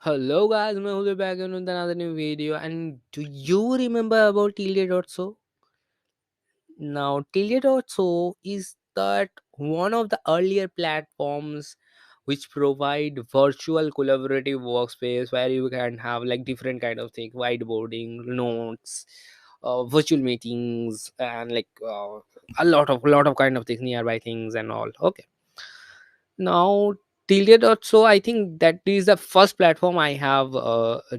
Hello guys, Mehul back in with another new video. And do you remember about Tilde.so? Now, Tilde.so is that one of the earlier platforms which provide virtual collaborative workspace where you can have like different kind of things, whiteboarding, notes, virtual meetings, and a lot of kind of things, nearby things and all. Okay. Now, Tilde.so, I think that is the first platform I have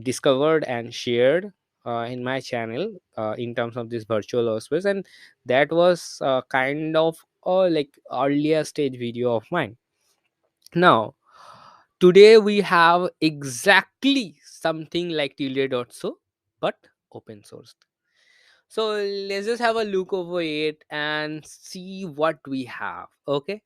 discovered and shared in my channel in terms of this virtual workspace, and that was kind of a like earlier stage video of mine. Now, today we have exactly something like Tilde.so, but open source. So let's just have a look over it and see what we have. Okay.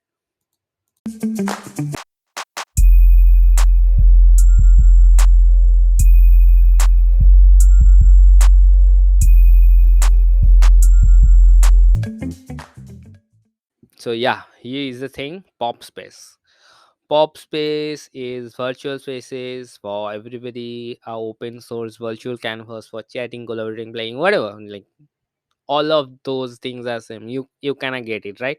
So yeah, here is the thing: pop space. Pop space is virtual spaces for everybody, a open source virtual canvas for chatting, collaborating, playing, whatever. Like all of those things are same. You cannot get it right.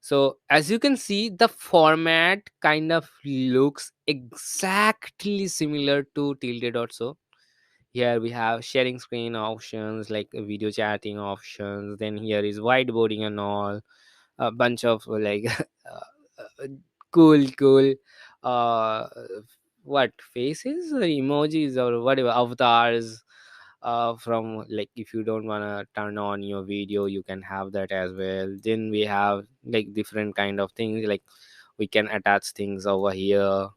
So as you can see, the format kind of looks exactly similar to tilde.so. Here we have sharing screen options like video chatting options. Then here is whiteboarding and all, a bunch of like cool uh what faces or emojis or whatever avatars from like if you don't want to turn on your video you can have that as well. Then we have like different kind of things like we can attach things over here.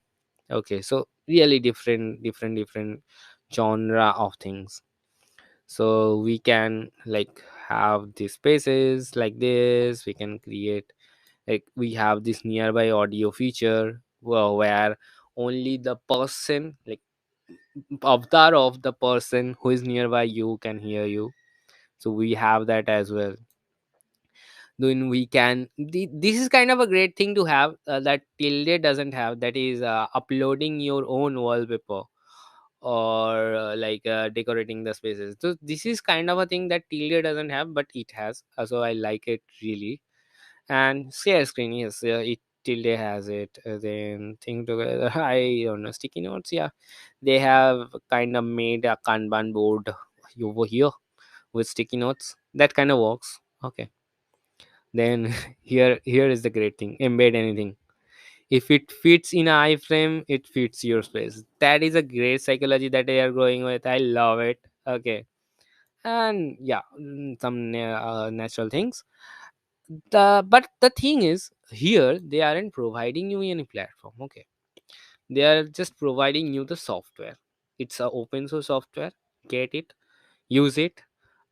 Okay, so really different genre of things. So we can like have these spaces like this. We can create like we have this nearby audio feature where only the person like avatar of the person who is nearby you can hear you. So we have that as well. Then we can this is kind of a great thing to have that tilde doesn't have, that is uploading your own wallpaper or decorating the spaces. So this is kind of a thing that tilde doesn't have but it has. So I like it really. And share screen, yes, it tilde has it. Then think together I don't know, sticky notes, yeah, they have kind of made a kanban board over here with sticky notes that kind of works. Okay. Then here is the great thing: embed anything. If it fits in an iframe, it fits your space. That is a great psychology that they are going with. I love it. Okay. And yeah, some natural things. But the thing is here they aren't providing you any platform. Okay, they are just providing you the software. It's a open source software. Get it, use it,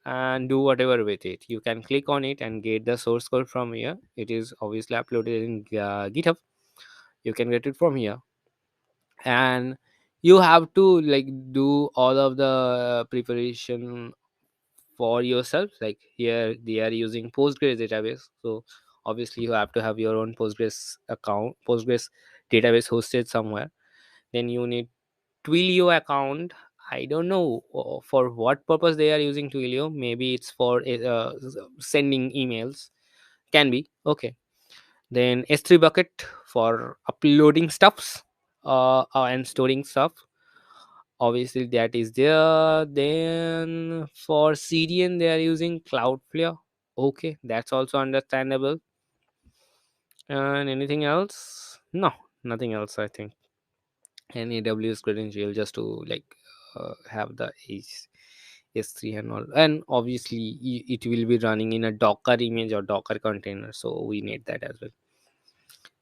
and do whatever with it. You can click on it and get the source code from here. It is obviously uploaded in github. You can get it from here. And you have to like do all of the preparation for yourself. Like here they are using postgres database, so obviously you have to have your own postgres database hosted somewhere. Then you need twilio account. I don't know for what purpose they are using twilio. Maybe it's for sending emails, can be. Okay. Then s3 bucket for uploading stuffs and storing stuff, obviously that is there. Then for cdn they are using cloudflare. Okay, that's also understandable. And anything else? No, nothing else, I think. And aws credential just to like have the s3 and all. And obviously it will be running in a docker image or docker container, so we need that as well.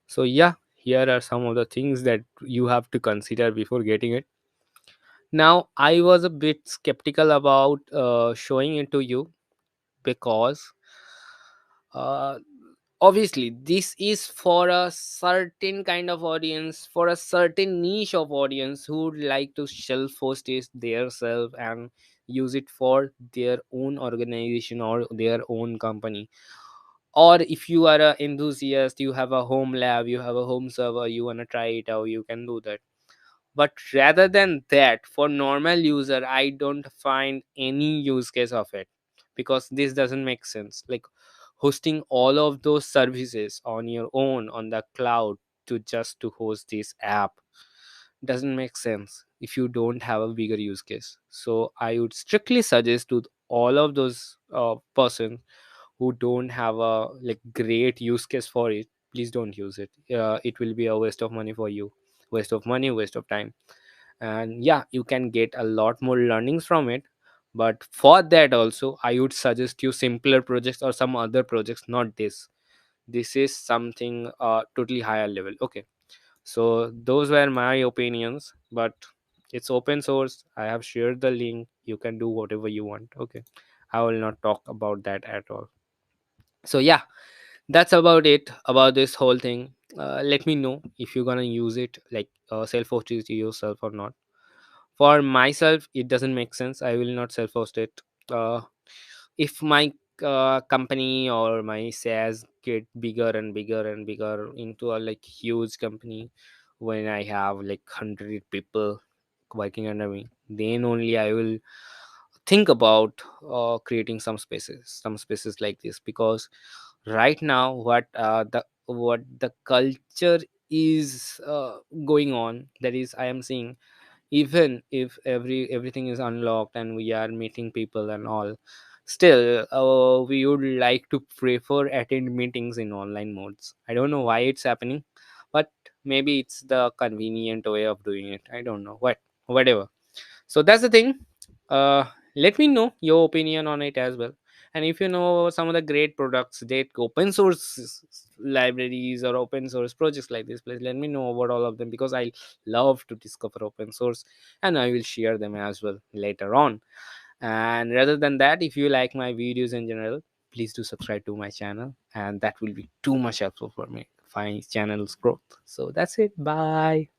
So yeah, here are some of the things that you have to consider before getting it. Now, I was a bit skeptical about showing it to you because uh, obviously this is for a certain kind of audience, for a certain niche of audience who would like to self host it their self and use it for their own organization or their own company. Or if you are an enthusiast, you have a home lab, you have a home server, you want to try it out, you can do that. But rather than that, for normal user, I don't find any use case of it, because this doesn't make sense. Like hosting all of those services on your own on the cloud to just to host this app doesn't make sense if you don't have a bigger use case. So I would strictly suggest to all of those persons who don't have a like great use case for it, please don't use it. It will be a waste of money for you, waste of money, waste of time. And yeah, you can get a lot more learnings from it, but for that also I would suggest you simpler projects or some other projects, not this. This is something totally higher level. Okay, so those were my opinions, but it's open source. I have shared the link, you can do whatever you want. Okay, I will not talk about that at all. So yeah, that's about it about this whole thing. Let me know if you're gonna use it, like self host it yourself or not. For myself, it doesn't make sense. I will not self host it. If my company or my shares get bigger and bigger and bigger into a like huge company, when I have like 100 people working under me, then only I will think about creating some spaces like this. Because right now what the culture is going on, that is I am seeing, even if everything is unlocked and we are meeting people and all, still we would like to prefer attend meetings in online modes. I don't know why it's happening, but maybe it's the convenient way of doing it. I don't know what, whatever. So that's the thing. uh Let me know your opinion on it as well. And if you know some of the great products that open source libraries or open source projects like this, please let me know about all of them, because I love to discover open source and I will share them as well later on. And rather than that, if you like my videos in general, please do subscribe to my channel, and that will be too much helpful for me, my channel's growth. So that's it, bye.